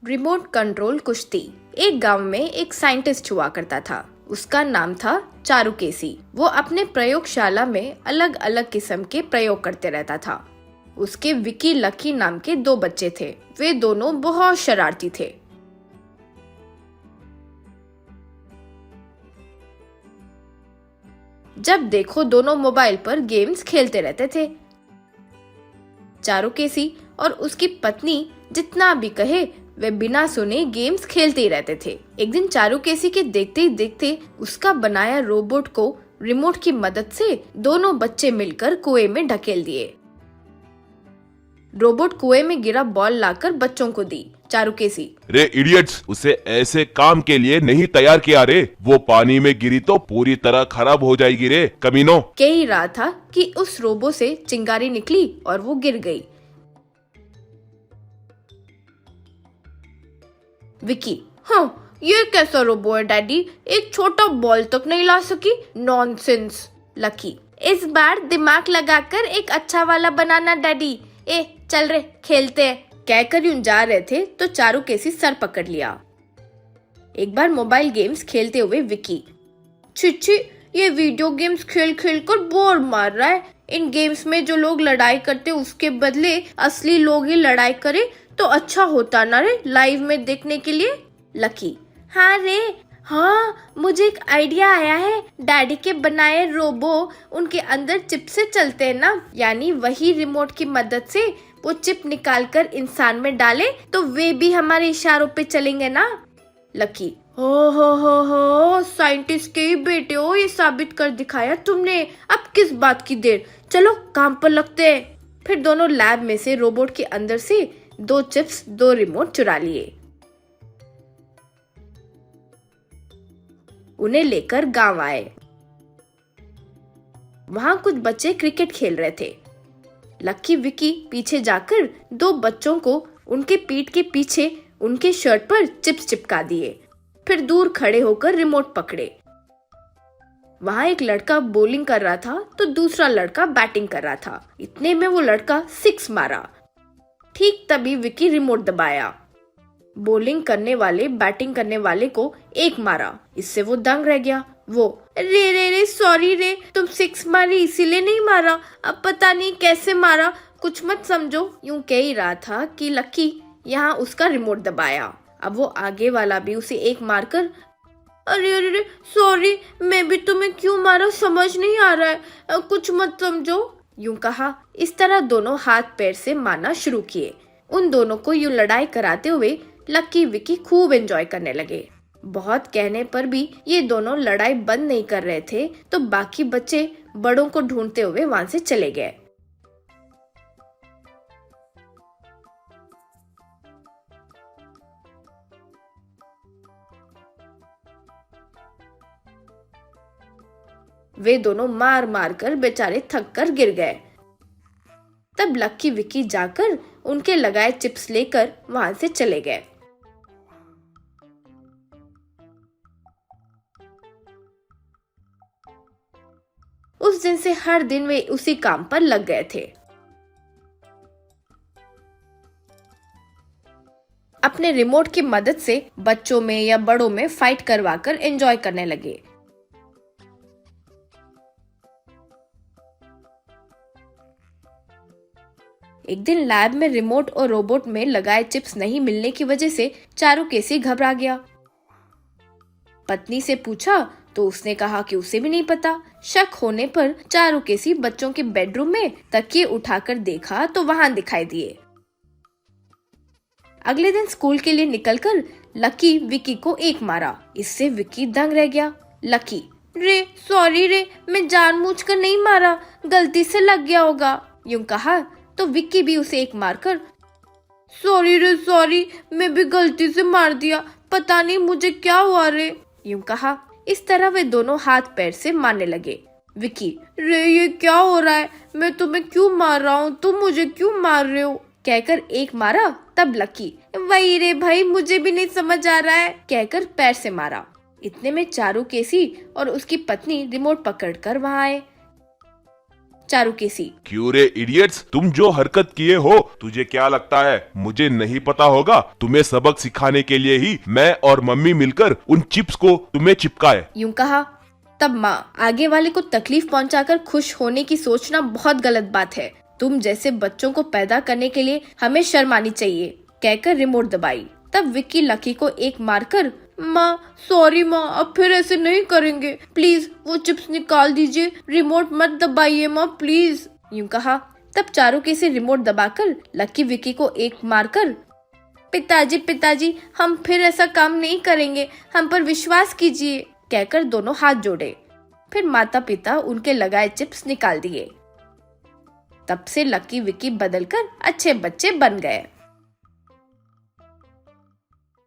Remote control कुश्ती। एक गांव में एक साइंटिस्ट हुआ करता था। उसका नाम था चारुकेसी। वो अपने प्रयोगशाला में अलग अलग किस्म के प्रयोग करते रहता था। उसके विकी लकी नाम के दो बच्चे थे। वे दोनों बहुत शरारती थे। जब देखो दोनों मोबाइल पर गेम्स खेलते रहते थे। चारुकेसी और उसकी पत्नी जितना भी कहे वे बिना सुने गेम्स खेलते ही रहते थे। एक दिन चारुकेसी के देखते ही देखते उसका बनाया रोबोट को रिमोट की मदद से दोनों बच्चे मिलकर कुएं में ढकेल दिए। रोबोट कुएं में गिरा बॉल लाकर बच्चों को दी। चारुकेसी, रे इडियट्स, उसे ऐसे काम के लिए नहीं तैयार किया रे। वो पानी में गिरी तो पूरी तरह खराब हो जाएगी रे कमीनो। कह ही रहा था कि उस रोबो से चिंगारी निकली और वो गिर गई। विकी, हाँ, ये कैसा रोबो है डैडी, एक छोटा बॉल तक नहीं ला सकी। नॉनसेंस। लकी, इस बार दिमाग लगाकर एक अच्छा वाला बनाना डैडी। ए चल रे खेलते हैं। कहकर यूं जा रहे थे तो चारुकेसी सर पकड़ लिया। एक बार मोबाइल गेम्स खेलते हुए विकी, छिछी, ये वीडियो गेम्स खेल खेल कर बोर मार रहा है। इन गेम्स में जो लोग लड़ाई करते उसके बदले असली लोग ही लड़ाई करे तो अच्छा होता ना रे, लाइव में देखने के लिए। लकी, हाँ रे, हाँ, मुझे एक आइडिया आया है। डैडी के बनाए रोबो उनके अंदर चिप से चलते हैं ना, यानी वही रिमोट की मदद से वो चिप निकालकर इंसान में डाले तो वे भी हमारे इशारों पे चलेंगे ना। लकी, हो, साइंटिस्ट के ही बेटे हो, ये साबित कर दिखाया तुमने। अब किस बात की देर, चलो काम पर लगते हैं। फिर दोनों लैब में से रोबोट के अंदर से दो चिप्स, दो रिमोट चुरा लिए। उन्हें लेकर गांव आए। वहां कुछ बच्चे क्रिकेट खेल रहे थे। लक्की विकी पीछे जाकर दो बच्चों को उनके पीठ के पीछे उनके शर्ट पर चिप्स चिपका दिए। फिर दूर खड़े होकर रिमोट पकड़े। वहां एक लड़का बॉलिंग कर रहा था तो दूसरा लड़का बैटिंग कर रहा था। इतने में वो लड़का सिक्स मारा। ठीक तभी विकी रिमोट दबाया। बॉलिंग करने वाले बैटिंग करने वाले को एक मारा। इससे वो दंग रह गया। वो, रे सॉरी रे, तुम सिक्स मारी इसीलिए नहीं मारा, अब पता नहीं कैसे मारा, कुछ मत समझो। यूं कह ही रहा था कि लक्की यहाँ उसका रिमोट दबाया। अब वो आगे वाला भी उसे एक मारकर, अरे सॉरी, मैं भी तुम्हें क्यों मारा समझ नहीं आ रहा है, कुछ मत समझो, यूं कहा। इस तरह दोनों हाथ पैर से मारना शुरू किए। उन दोनों को यूं लड़ाई कराते हुए लक्की विकी खूब एंजॉय करने लगे। बहुत कहने पर भी ये दोनों लड़ाई बंद नहीं कर रहे थे तो बाकी बच्चे बड़ों को ढूंढते हुए वहां से चले गए। वे दोनों मार मार कर बेचारे थक कर गिर गए। तब लक्की विकी जाकर उनके लगाए चिप्स लेकर वहां से चले गए। उस दिन से हर दिन वे उसी काम पर लग गए थे। अपने रिमोट की मदद से बच्चों में या बड़ों में फाइट करवाकर एंजॉय करने लगे। एक दिन लैब में रिमोट और रोबोट में लगाए चिप्स नहीं मिलने की वजह से चारुकेसी घबरा गया। पत्नी से पूछा तो उसने कहा कि उसे भी नहीं पता। शक होने पर चारुकेसी बच्चों के बेडरूम में तकिए उठाकर देखा तो वहां दिखाई दिए। अगले दिन स्कूल के लिए निकलकर लकी विकी को एक मारा। इससे विकी दंग रह गया। लकी, रे सॉरी रे, मैं जानबूझकर नहीं मारा, गलती से लग गया होगा, यूं कहा। तो विक्की भी उसे एक मारकर, सॉरी रे सॉरी, मैं भी गलती से मार दिया, पता नहीं मुझे क्या हुआ रे, यूं कहा। इस तरह वे दोनों हाथ पैर से मारने लगे। विक्की, रे ये क्या हो रहा है, मैं तुम्हें क्यों मार रहा हूँ, तुम मुझे क्यों मार रहे हो, कहकर एक मारा। तब लकी, वही रे भाई, मुझे भी नहीं समझ आ रहा है, कहकर पैर से मारा। इतने में चारुकेसी और उसकी पत्नी रिमोट पकड़कर वहां आए। चारुकेसी। क्यों रे इडियट्स, तुम जो हरकत किए हो, तुझे क्या लगता है मुझे नहीं पता होगा? तुम्हें सबक सिखाने के लिए ही मैं और मम्मी मिलकर उन चिप्स को तुम्हें चिपकाए। यूं कहा। तब माँ, आगे वाले को तकलीफ पहुंचाकर खुश होने की सोचना बहुत गलत बात है। तुम जैसे बच्चों को पैदा करने के लिए हमें शर्म आनी चाहिए, कहकर रिमोट दबाई। तब विक्की लकी को एक मारकर, माँ सॉरी माँ, अब फिर ऐसे नहीं करेंगे, प्लीज वो चिप्स निकाल दीजिए, रिमोट मत दबाइए माँ प्लीज, यूं कहा। तब चारुकेसी रिमोट दबाकर लकी विक्की को एक मारकर, पिताजी हम फिर ऐसा काम नहीं करेंगे, हम पर विश्वास कीजिए, कहकर दोनों हाथ जोड़े। फिर माता पिता उनके लगाए चिप्स निकाल दिए। तब से लकी विक्की बदलकर अच्छे बच्चे बन गए।